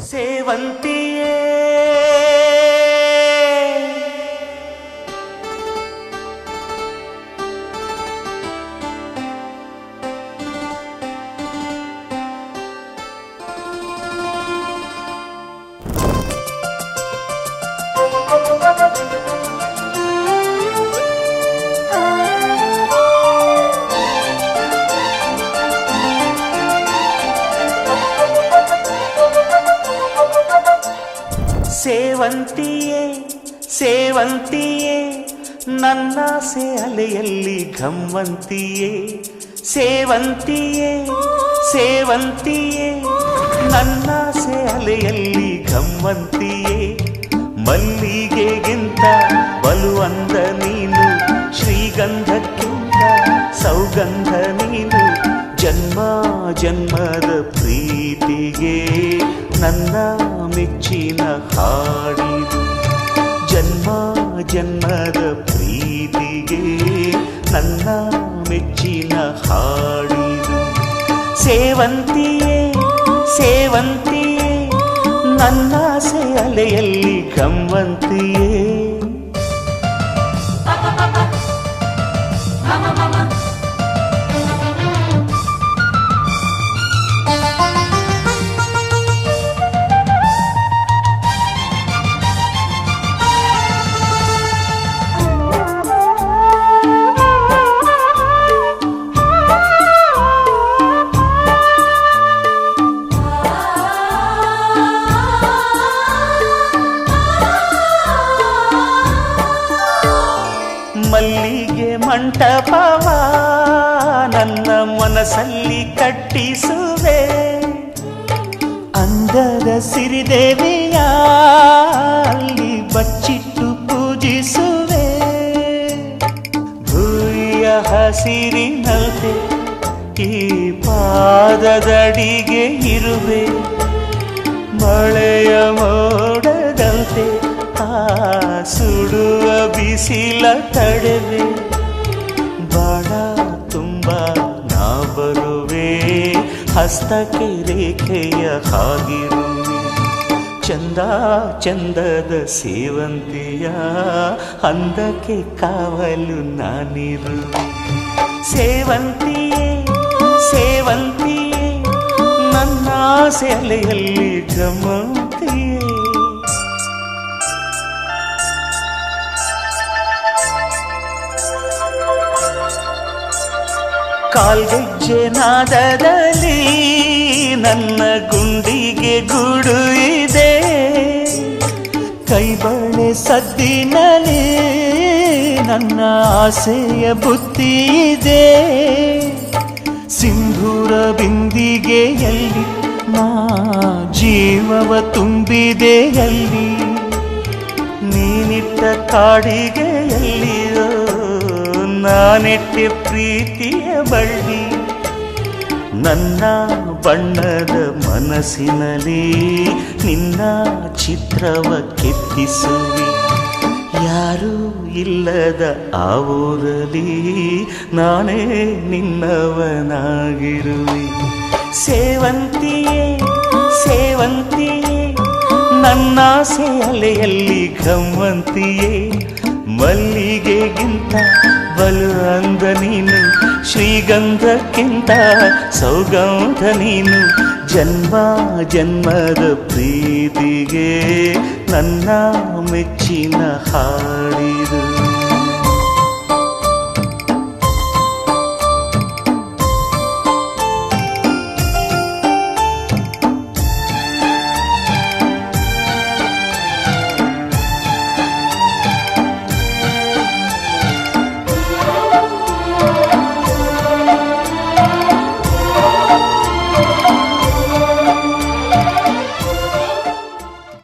ಸೇವಂತಿಯೇ ಸೇವಂತಿಯೇ ಸೇವಂತಿಯೇ ನನ್ನಾಸೆ ಅಲೆಯಲ್ಲಿ ಘಮ್ಮಂತಿಯೇ ಸೇವಂತಿಯೇ ಸೇವಂತಿಯೇ ನನ್ನಾಸೆ ಅಲೆಯಲ್ಲಿ ಘಮ್ಮಂತಿಯೇ ಮಲ್ಲಿಗೆಗಿಂತ ಬಲುವಂದ ನೀನು ಶ್ರೀಗಂಧಕ್ಕಿಂತ ಸೌಗಂಧ ನೀನು ಜನ್ಮ ಜನ್ಮದ ಪ್ರೀತಿಗೆ ನನ್ನ ಮೆಚ್ಚಿನ ಹಾಡಿದು ಜನ್ಮ ಜನ್ಮದ ಪ್ರೀತಿಗೆ ನನ್ನ ಮೆಚ್ಚಿನ ಹಾಡಿದು ಸೇವಂತಿಯೇ ಸೇವಂತಿಯೇ ನನ್ನಾಸೆ ಅಲೆಯಲ್ಲಿ ಘಮ್ಮಂತಿಯೇ ಮಲ್ಲಿಗೆ ಮಂಟಪವ ನನ್ನ ಮನಸ್ಸಲ್ಲಿ ಕಟ್ಟಿಸುವೆ ಅಂದದ ಸಿರಿದೇವಿಯ ಅಲ್ಲಿ ಬಚ್ಚಿಟ್ಟು ಪೂಜಿಸುವೆ ಭೂಯ ಹಸಿರಿನಂತೆ ಈ ಪಾದದಡಿಗೆ ಇರುವೆ ಮಳೆಯ ಮೋಡದಂತೆ ಸುಡುವ ಬಿಸಿಲ ತಡೆವೆ ಬಾಳ ತುಂಬ ನಾ ಬರುವೆ ಹಸ್ತಕ್ಕೆ ರೇಖೆಯ ಹಾಗಿರುವೆ ಚಂದ ಚಂದದ ಸೇವಂತಿಯ ಅಂದಕ್ಕೆ ಕಾವಲು ನಾನಿರುವೆ ಸೇವಂತಿಯೇ ಸೇವಂತಿಯೇ ನನ್ನ ಸೆಲೆಯಲ್ಲಿ ಗಮಂತಿಯೇ ಕಾಲ್ಗೆಜ್ಜೆ ನಾದದಲ್ಲಿ ನನ್ನ ಗುಂಡಿಗೆ ಗೂಡು ಇದೆ ಕೈಬಳೆ ಸದ್ದಿನಲ್ಲಿ ನನ್ನ ಆಸೆಯ ಬುತ್ತಿ ಇದೆ ಸಿಂಧೂರ ಬಿಂದಿಗೆಯಲ್ಲಿ ನಾ ಜೀವವ ತುಂಬಿದೆಯಲ್ಲಿ ನೀನಿಟ್ಟ ಕಾಡಿಗೆಯಲ್ಲಿಯೋ ನಾನೆಟ್ಟೆ ಪ್ರೀತಿಯ ಬಳ್ಳಿ ನನ್ನ ಬಣ್ಣದ ಮನಸ್ಸಿನಲ್ಲಿ ನಿನ್ನ ಚಿತ್ರವ ಕೆತ್ತಿಸುವಿ ಯಾರೂ ಇಲ್ಲದ ಆ ಊರಲ್ಲಿ ನಾನೇ ನಿನ್ನವನಾಗಿರುವೆ ಸೇವಂತಿಯೇ ಸೇವಂತಿಯೇ ನನ್ನ ಅಲೆಯಲ್ಲಿ ಘಮ್ಮಂತಿಯೇ ಮಲ್ಲಿಗೆಗಿಂತ ಬಲು ಅಂದ ನೀನು ಶ್ರೀಗಂಧಕ್ಕಿಂತ ಸೌಗಂಧ ನೀನು ಜನ್ಮ ಜನ್ಮದ ಪ್ರೀತಿಗೆ ನನ್ನ ಮೆಚ್ಚಿನ ಹಾಡಿದು